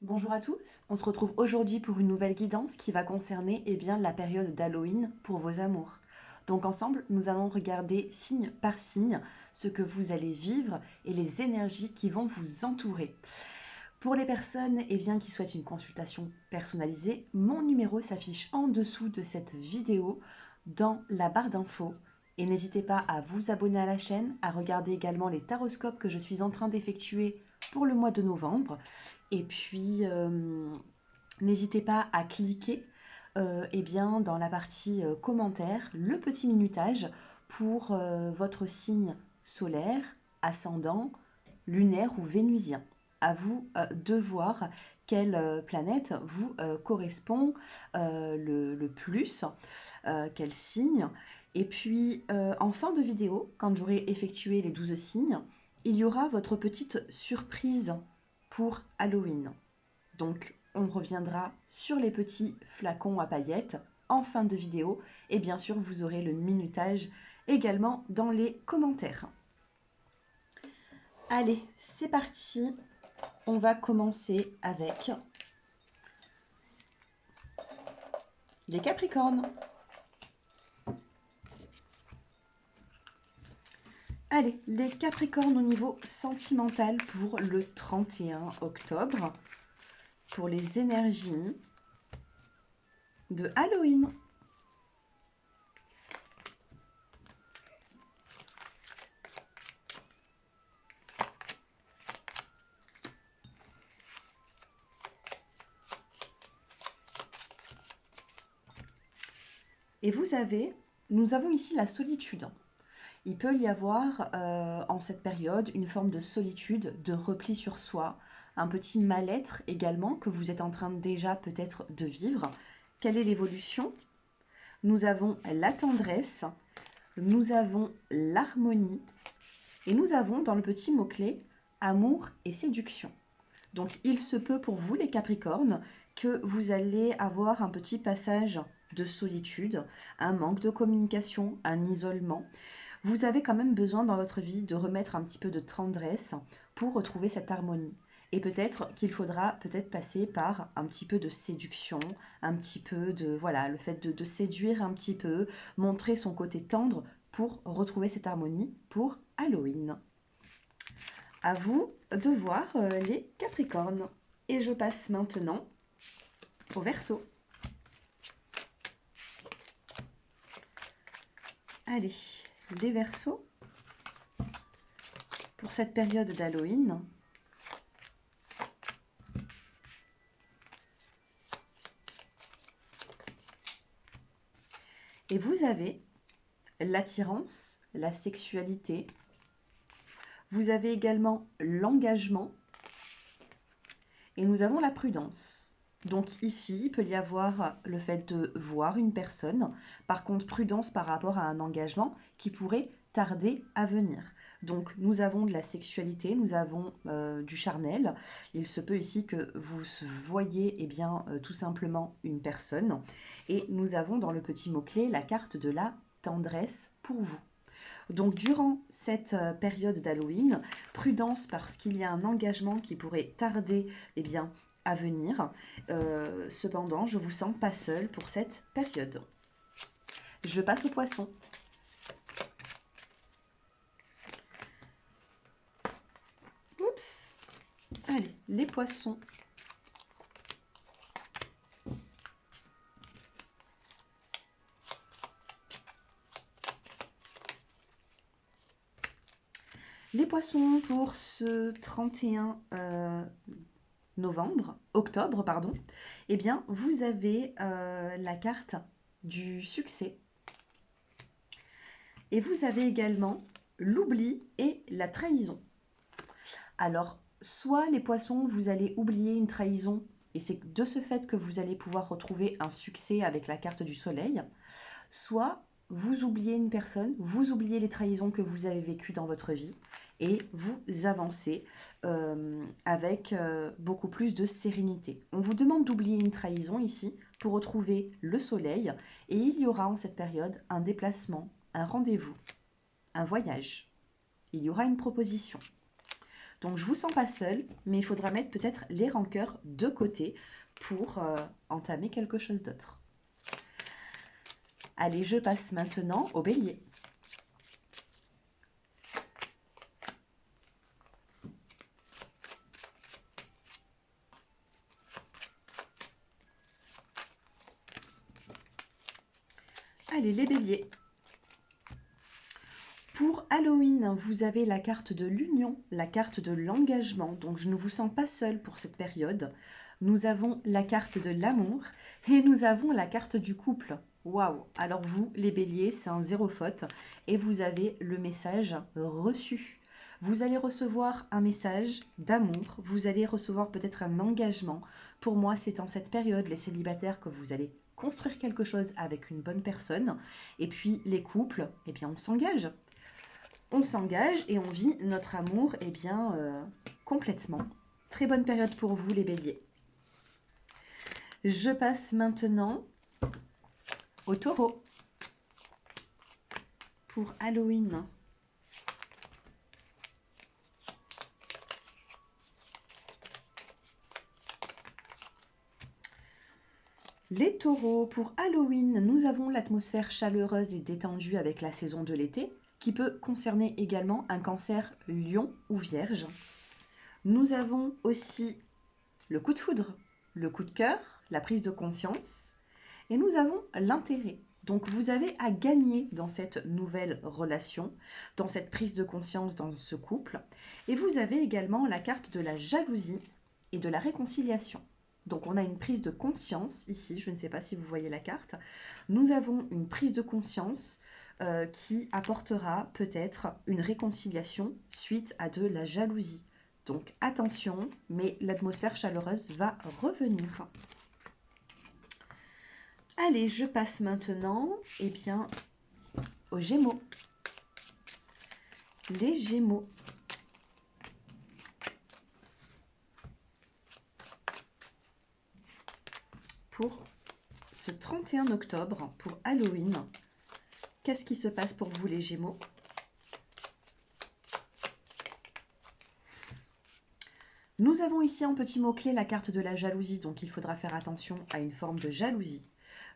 Bonjour à tous, on se retrouve aujourd'hui pour une nouvelle guidance qui va concerner la période d'Halloween pour vos amours. Donc ensemble, nous allons regarder signe par signe ce que vous allez vivre et les énergies qui vont vous entourer. Pour les personnes qui souhaitent une consultation personnalisée, mon numéro s'affiche en dessous de cette vidéo dans la barre d'infos. Et n'hésitez pas à vous abonner à la chaîne, à regarder également les taroscopes que je suis en train d'effectuer pour le mois de novembre. Et puis, n'hésitez pas à cliquer dans la partie commentaires, le petit minutage pour votre signe solaire, ascendant, lunaire ou vénusien. À vous de voir quelle planète vous correspond le plus, quel signe. Et puis, en fin de vidéo, quand j'aurai effectué les 12 signes, il y aura votre petite surprise pour Halloween. Donc, on reviendra sur les petits flacons à paillettes en fin de vidéo. Et bien sûr, vous aurez le minutage également dans les commentaires. Allez, c'est parti. On va commencer avec les Capricornes. Allez, les Capricornes au niveau sentimental pour le 31 octobre, pour les énergies de Halloween. Et nous avons ici la solitude. Il peut y avoir en cette période une forme de solitude, de repli sur soi, un petit mal-être également que vous êtes en train déjà peut-être de vivre. Quelle est l'évolution? Nous avons la tendresse, nous avons l'harmonie et nous avons dans le petit mot-clé amour et séduction. Donc il se peut pour vous les Capricornes que vous allez avoir un petit passage de solitude, un manque de communication, un isolement. Vous avez quand même besoin dans votre vie de remettre un petit peu de tendresse pour retrouver cette harmonie. Et peut-être qu'il faudra peut-être passer par un petit peu de séduction, un petit peu de, voilà, le fait de séduire un petit peu, montrer son côté tendre pour retrouver cette harmonie pour Halloween. À vous de voir les Capricornes. Et je passe maintenant au Verseau. Allez, les Verseaux, pour cette période d'Halloween, et vous avez l'attirance, la sexualité, vous avez également l'engagement, et nous avons la prudence. Donc ici, il peut y avoir le fait de voir une personne, par contre prudence par rapport à un engagement qui pourrait tarder à venir. Donc nous avons de la sexualité, nous avons du charnel. Il se peut ici que vous voyez tout simplement une personne. Et nous avons dans le petit mot-clé la carte de la tendresse pour vous. Donc durant cette période d'Halloween, prudence parce qu'il y a un engagement qui pourrait tarder à venir. Cependant, je vous sens pas seul pour cette période. Je passe aux poissons. Oups. Allez, les poissons. Les poissons pour ce 31 octobre, pardon, vous avez la carte du succès. Et vous avez également l'oubli et la trahison. Alors, soit les poissons, vous allez oublier une trahison, et c'est de ce fait que vous allez pouvoir retrouver un succès avec la carte du soleil, soit vous oubliez une personne, vous oubliez les trahisons que vous avez vécues dans votre vie, et vous avancez avec beaucoup plus de sérénité. On vous demande d'oublier une trahison ici pour retrouver le soleil, et il y aura en cette période un déplacement, un rendez-vous, un voyage. Il y aura une proposition. Donc je vous sens pas seul, mais il faudra mettre peut-être les rancœurs de côté pour entamer quelque chose d'autre. Allez, je passe maintenant au Bélier. Allez, les Béliers. Pour Halloween, vous avez la carte de l'union, la carte de l'engagement, donc je ne vous sens pas seul pour cette période. Nous avons la carte de l'amour et nous avons la carte du couple. Waouh! Alors vous, les béliers, c'est un zéro faute et vous avez le message reçu. Vous allez recevoir un message d'amour, vous allez recevoir peut-être un engagement. Pour moi, c'est en cette période, les célibataires, que vous allez construire quelque chose avec une bonne personne. Et puis les couples, eh bien on s'engage. On s'engage et on vit notre amour complètement. Très bonne période pour vous les béliers. Je passe maintenant au taureau. Pour Halloween. Les taureaux, pour Halloween, nous avons l'atmosphère chaleureuse et détendue avec la saison de l'été, qui peut concerner également un cancer lion ou vierge. Nous avons aussi le coup de foudre, le coup de cœur, la prise de conscience, et nous avons l'intérêt. Donc vous avez à gagner dans cette nouvelle relation, dans cette prise de conscience dans ce couple, et vous avez également la carte de la jalousie et de la réconciliation. Donc on a une prise de conscience ici, je ne sais pas si vous voyez la carte. Nous avons une prise de conscience qui apportera peut-être une réconciliation suite à de la jalousie. Donc attention, mais l'atmosphère chaleureuse va revenir. Allez, je passe maintenant aux Gémeaux. Les Gémeaux. Pour ce 31 octobre, pour Halloween, qu'est-ce qui se passe pour vous les Gémeaux? Nous avons ici en petit mot-clé la carte de la jalousie, donc il faudra faire attention à une forme de jalousie.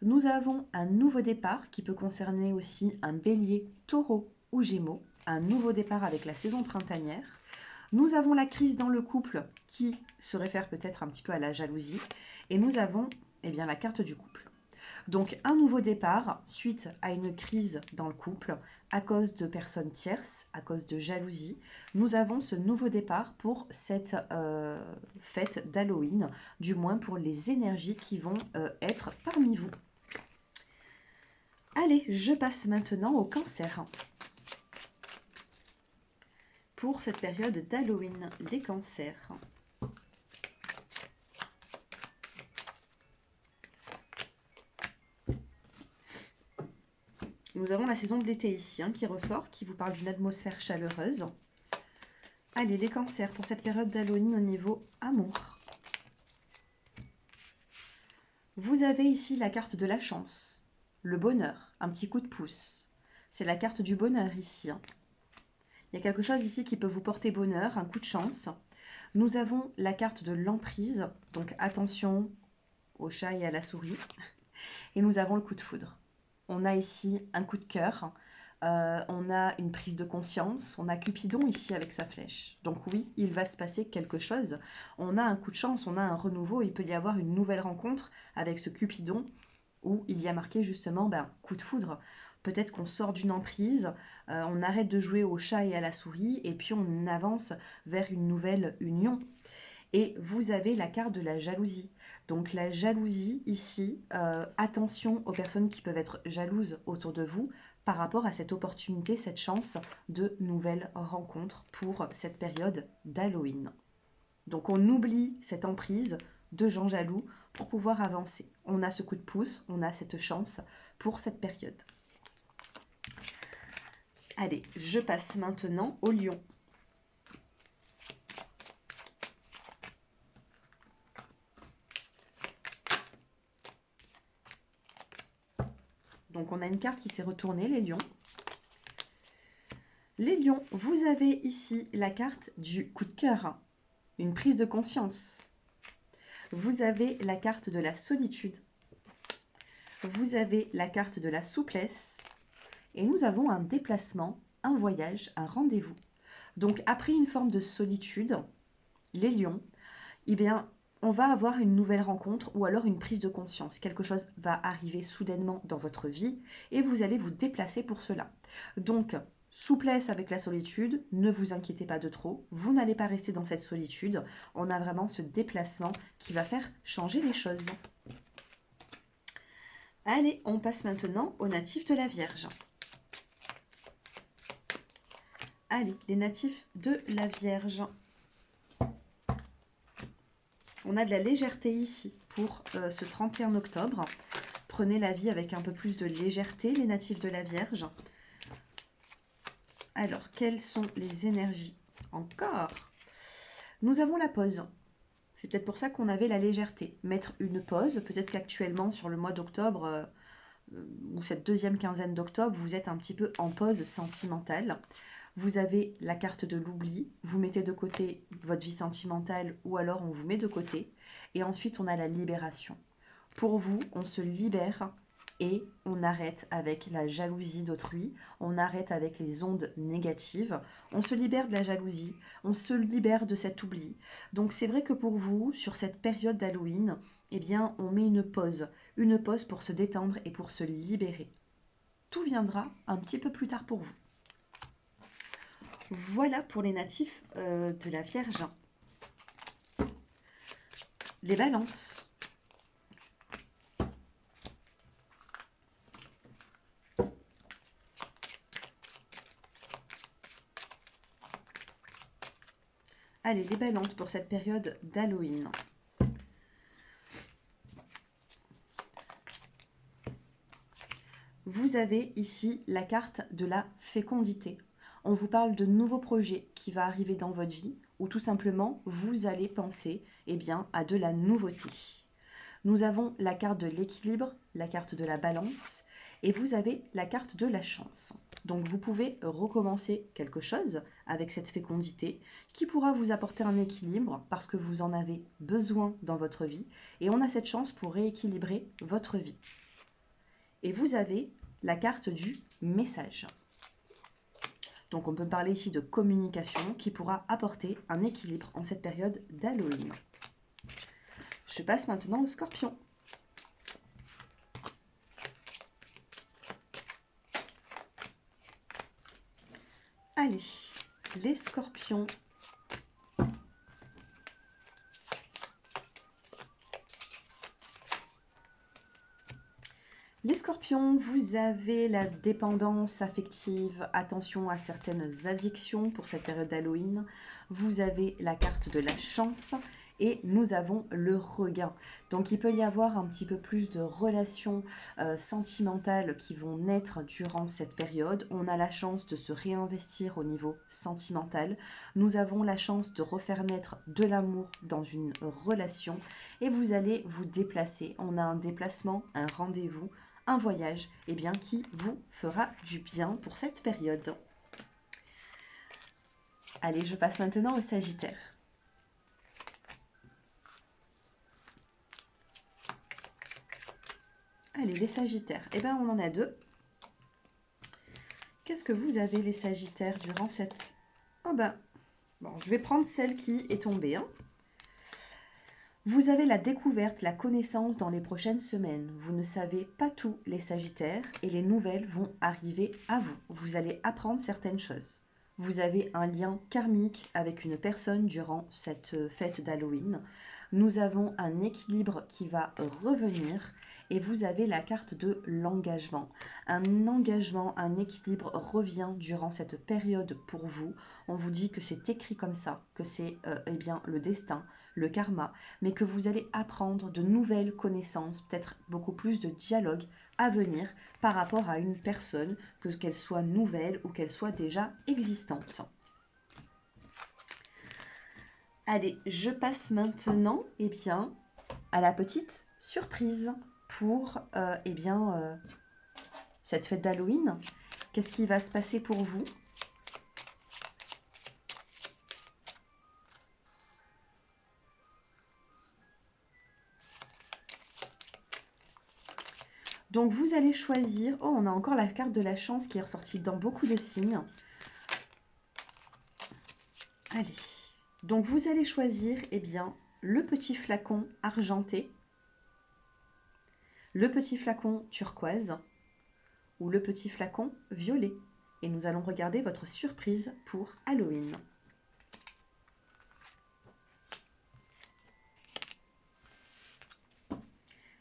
Nous avons un nouveau départ qui peut concerner aussi un bélier, taureau ou gémeaux, un nouveau départ avec la saison printanière. Nous avons la crise dans le couple qui se réfère peut-être un petit peu à la jalousie. Et nous avons la carte du couple. Donc un nouveau départ suite à une crise dans le couple à cause de personnes tierces, à cause de jalousie. Nous avons ce nouveau départ pour cette fête d'Halloween, du moins pour les énergies qui vont être parmi vous. Allez, je passe maintenant au cancer. Pour cette période d'Halloween, les cancers. Nous avons la saison de l'été ici qui ressort, qui vous parle d'une atmosphère chaleureuse. Allez, les cancers, pour cette période d'Halloween au niveau amour. Vous avez ici la carte de la chance, le bonheur, un petit coup de pouce. C'est la carte du bonheur ici. Il y a quelque chose ici qui peut vous porter bonheur, un coup de chance. Nous avons la carte de l'emprise, donc attention au chat et à la souris. Et nous avons le coup de foudre. On a ici un coup de cœur, on a une prise de conscience, on a Cupidon ici avec sa flèche. Donc oui, il va se passer quelque chose. On a un coup de chance, on a un renouveau, il peut y avoir une nouvelle rencontre avec ce Cupidon où il y a marqué justement coup de foudre. Peut-être qu'on sort d'une emprise, on arrête de jouer au chat et à la souris et puis on avance vers une nouvelle union. Et vous avez la carte de la jalousie. Donc la jalousie ici, attention aux personnes qui peuvent être jalouses autour de vous par rapport à cette opportunité, cette chance de nouvelles rencontres pour cette période d'Halloween. Donc on oublie cette emprise de gens jaloux pour pouvoir avancer. On a ce coup de pouce, on a cette chance pour cette période. Allez, je passe maintenant au lion. Donc on a une carte qui s'est retournée, les lions. Les lions, vous avez ici la carte du coup de cœur, une prise de conscience. Vous avez la carte de la solitude. Vous avez la carte de la souplesse. Et nous avons un déplacement, un voyage, un rendez-vous. Donc après une forme de solitude, les lions, eh bien, on va avoir une nouvelle rencontre ou alors une prise de conscience. Quelque chose va arriver soudainement dans votre vie et vous allez vous déplacer pour cela. Donc, souplesse avec la solitude, ne vous inquiétez pas de trop, vous n'allez pas rester dans cette solitude. On a vraiment ce déplacement qui va faire changer les choses. Allez, on passe maintenant aux natifs de la Vierge. Allez, les natifs de la Vierge. On a de la légèreté ici pour ce 31 octobre. Prenez la vie avec un peu plus de légèreté, les natifs de la Vierge. Alors, quelles sont les énergies? Encore, nous avons la pause. C'est peut-être pour ça qu'on avait la légèreté. Mettre une pause, peut-être qu'actuellement, sur le mois d'octobre, ou cette deuxième quinzaine d'octobre, vous êtes un petit peu en pause sentimentale. Vous avez la carte de l'oubli, vous mettez de côté votre vie sentimentale ou alors on vous met de côté. Et ensuite, on a la libération. Pour vous, on se libère et on arrête avec la jalousie d'autrui, on arrête avec les ondes négatives, on se libère de la jalousie, on se libère de cet oubli. Donc c'est vrai que pour vous, sur cette période d'Halloween, eh bien, on met une pause pour se détendre et pour se libérer. Tout viendra un petit peu plus tard pour vous. Voilà pour les natifs de la Vierge. Les balances. Allez, les balances pour cette période d'Halloween. Vous avez ici la carte de la fécondité. On vous parle de nouveaux projets qui vont arriver dans votre vie ou tout simplement vous allez penser à de la nouveauté. Nous avons la carte de l'équilibre, la carte de la balance et vous avez la carte de la chance. Donc vous pouvez recommencer quelque chose avec cette fécondité qui pourra vous apporter un équilibre parce que vous en avez besoin dans votre vie et on a cette chance pour rééquilibrer votre vie. Et vous avez la carte du message. Donc on peut parler ici de communication qui pourra apporter un équilibre en cette période d'Halloween. Je passe maintenant au Scorpion. Allez, les Scorpions. Les Scorpions, vous avez la dépendance affective, attention à certaines addictions pour cette période d'Halloween. Vous avez la carte de la chance et nous avons le regain. Donc il peut y avoir un petit peu plus de relations sentimentales qui vont naître durant cette période. On a la chance de se réinvestir au niveau sentimental. Nous avons la chance de refaire naître de l'amour dans une relation et vous allez vous déplacer. On a un déplacement, un rendez-vous, un voyage qui vous fera du bien pour cette période. Allez, je passe maintenant au Sagittaire. Allez, les Sagittaires. On en a deux. Qu'est-ce que vous avez, les Sagittaires, durant cette... Bon, je vais prendre celle qui est tombée. Vous avez la découverte, la connaissance dans les prochaines semaines. Vous ne savez pas tout, les Sagittaires, et les nouvelles vont arriver à vous. Vous allez apprendre certaines choses. Vous avez un lien karmique avec une personne durant cette fête d'Halloween. Nous avons un équilibre qui va revenir et vous avez la carte de l'engagement. Un engagement, un équilibre revient durant cette période pour vous. On vous dit que c'est écrit comme ça, que c'est le destin, le karma, mais que vous allez apprendre de nouvelles connaissances, peut-être beaucoup plus de dialogue à venir par rapport à une personne, qu'elle soit nouvelle ou qu'elle soit déjà existante. Allez, je passe maintenant à la petite surprise pour cette fête d'Halloween. Qu'est-ce qui va se passer pour vous? Donc vous allez choisir, oh on a encore la carte de la chance qui est ressortie dans beaucoup de signes. Allez, donc vous allez choisir le petit flacon argenté, le petit flacon turquoise ou le petit flacon violet. Et nous allons regarder votre surprise pour Halloween.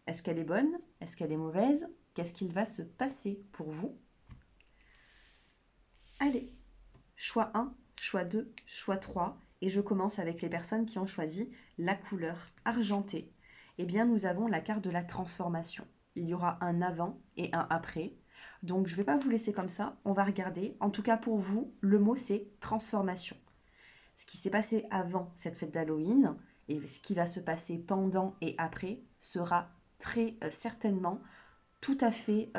Est-ce qu'elle est bonne? Est-ce qu'elle est mauvaise? Qu'est-ce qu'il va se passer pour vous? Allez, choix 1, choix 2, choix 3. Et je commence avec les personnes qui ont choisi la couleur argentée. Eh bien, nous avons la carte de la transformation. Il y aura un avant et un après. Donc, je ne vais pas vous laisser comme ça. On va regarder. En tout cas, pour vous, le mot, c'est transformation. Ce qui s'est passé avant cette fête d'Halloween et ce qui va se passer pendant et après sera très certainement tout à fait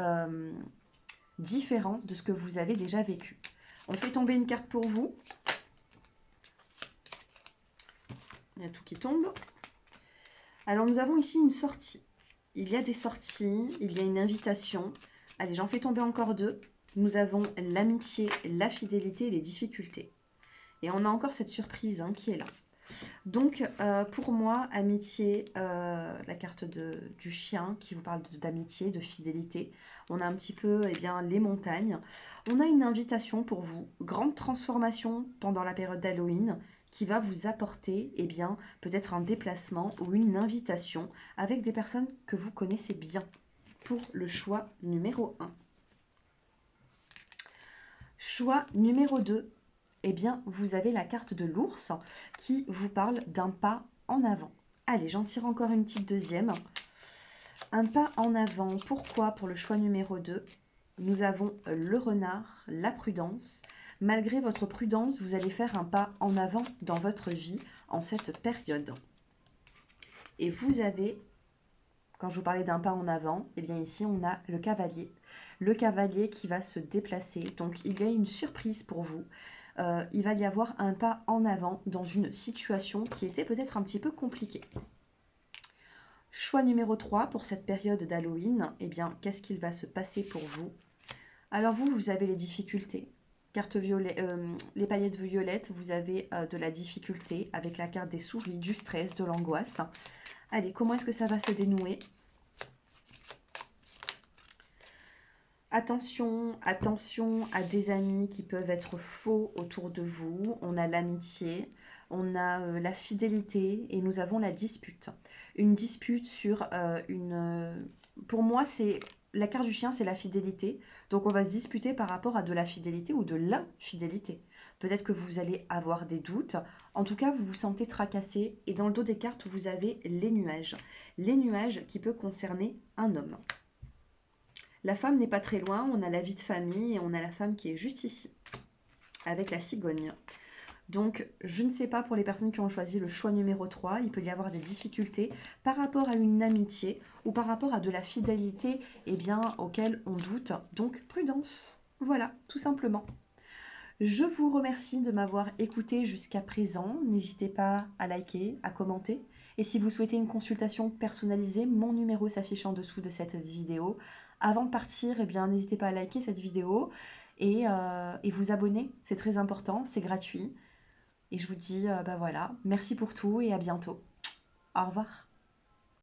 différent de ce que vous avez déjà vécu. On fait tomber une carte pour vous. Il y a tout qui tombe. Alors nous avons ici une sortie. Il y a des sorties, il y a une invitation. Allez, j'en fais tomber encore deux. Nous avons l'amitié, la fidélité et les difficultés. Et on a encore cette surprise qui est là. Donc, pour moi, amitié, la carte du chien qui vous parle d'amitié, de fidélité. On a un petit peu les montagnes. On a une invitation pour vous, grande transformation pendant la période d'Halloween qui va vous apporter peut-être un déplacement ou une invitation avec des personnes que vous connaissez bien pour le choix numéro 1. Choix numéro 2. Vous avez la carte de l'ours qui vous parle d'un pas en avant. Allez, j'en tire encore une petite deuxième. Un pas en avant. Pourquoi? Pour le choix numéro 2, nous avons le renard, la prudence. Malgré votre prudence, vous allez faire un pas en avant dans votre vie en cette période. Et vous avez, quand je vous parlais d'un pas en avant, ici on a le cavalier. Le cavalier qui va se déplacer. Donc il y a une surprise pour vous. Il va y avoir un pas en avant dans une situation qui était peut-être un petit peu compliquée. Choix numéro 3 pour cette période d'Halloween, qu'est-ce qu'il va se passer pour vous? Alors vous avez les difficultés. Carte violet, les paillettes violettes, vous avez de la difficulté avec la carte des souris, du stress, de l'angoisse. Allez, comment est-ce que ça va se dénouer? Attention, attention à des amis qui peuvent être faux autour de vous. On a l'amitié, on a la fidélité et nous avons la dispute. Une dispute sur pour moi, c'est la carte du chien, c'est la fidélité. Donc, on va se disputer par rapport à de la fidélité ou de l'infidélité. Peut-être que vous allez avoir des doutes. En tout cas, vous vous sentez tracassé. Et dans le dos des cartes, vous avez les nuages. Les nuages qui peuvent concerner un homme. La femme n'est pas très loin, on a la vie de famille et on a la femme qui est juste ici, avec la cigogne. Donc, je ne sais pas pour les personnes qui ont choisi le choix numéro 3, il peut y avoir des difficultés par rapport à une amitié ou par rapport à de la fidélité auquel on doute. Donc, prudence. Voilà, tout simplement. Je vous remercie de m'avoir écouté jusqu'à présent. N'hésitez pas à liker, à commenter. Et si vous souhaitez une consultation personnalisée, mon numéro s'affiche en dessous de cette vidéo. Avant de partir, n'hésitez pas à liker cette vidéo et vous abonner. C'est très important, c'est gratuit. Et je vous dis, voilà, merci pour tout et à bientôt. Au revoir.